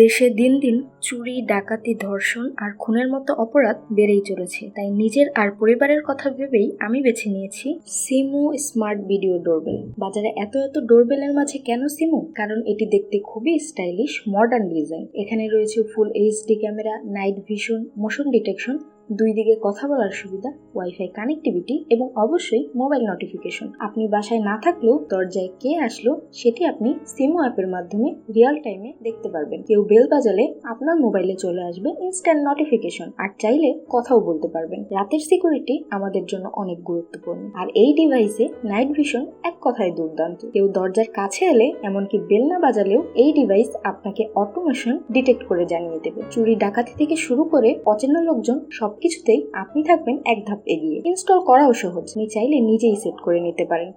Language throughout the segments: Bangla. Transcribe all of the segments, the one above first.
দেশে দিন দিন চুরি, ডাকাতি, ধর্ষণ আর খুনের মতো অপরাধ বেড়েই চলেছে। তাই নিজের আর পরিবারের কথা ভেবেই আমি বেছে নিয়েছি সিমো স্মার্ট ভিডিও ডোরবেল। বাজারে এত ডোরবেলের মাঝে কেন সিমো? কারণ এটি দেখতে খুবই স্টাইলিশ, মডার্ন ডিজাইন। এখানে রয়েছে full HD camera, night vision, motion detection, 2 দিকে কথা বলার সুবিধা, ওয়াইফাই কানেক্টিভিটি এবং অবশ্যই মোবাইল নোটিফিকেশন। আপনি বাসায় না থাকলেও দরজায় কে আসলো সেটি আপনি সিমো অ্যাপের মাধ্যমে রিয়েল টাইমে দেখতে পারবেন। কেউ বেল বাজালে আপনার মোবাইলে চলে আসবে ইনস্ট্যান্ট নোটিফিকেশন, আর চাইলে কথাও বলতে পারবেন। রাতের সিকিউরিটি আমাদের জন্য অনেক গুরুত্বপূর্ণ, আর এই ডিভাইসে নাইট ভিশন এক কথায় দুর্দান্ত। কেউ দরজার কাছে এলে, এমনকি বেল না বাজালেও এই ডিভাইস আপনাকে অটোমেশন ডিটেক্ট করে জানিয়ে দেবে। চুরি, ডাকাতি থেকে শুরু করে অচেনা লোকজন সবকিছুতেই আপনি থাকবেন এক ধাপ এগিয়ে। ইনস্টল করাও সহজ, আপনি চাইলে নিজেই সেট করে নিতে পারেন।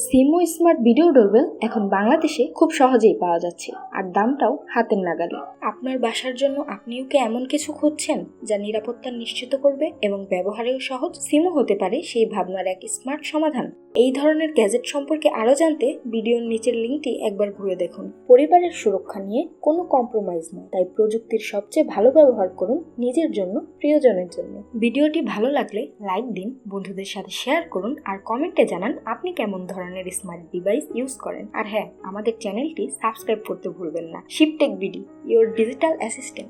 সিমো স্মার্ট ভিডিও ডোরবেল এখন বাংলাদেশে খুব সহজেই পাওয়া যাচ্ছে, আর দামটাও হাতের নাগালে। আপনার বাসার জন্য আপনিও কি এমন কিছু খুঁজছেন যা নিরাপত্তা নিশ্চিত করবে এবং ব্যবহারেও সহজ? সিমো হতে পারে সেই ভাবনার এক স্মার্ট সমাধান। এই ধরনের গ্যাজেট সম্পর্কে আরো জানতে ভিডিওর নিচের লিঙ্কটি একবার ঘুরে দেখুন। পরিবারের সুরক্ষা নিয়ে কোনো কম্প্রোমাইজ নয়, তাই প্রযুক্তির সবচেয়ে ভালো ব্যবহার করুন নিজের জন্য, প্রিয়জনের জন্য। ভিডিওটি ভালো লাগলে লাইক দিন, বন্ধুদের সাথে শেয়ার করুন, আর কমেন্টে জানান আপনি কেমন ধরনের স্মার্ট ডিভাইস ইউজ করেন। আর হ্যাঁ, আমাদের চ্যানেলটি সাবস্ক্রাইব করতে ভুলবেন না। শিপটেক বিডি, ইওর ডিজিটাল অ্যাসিস্ট্যান্ট।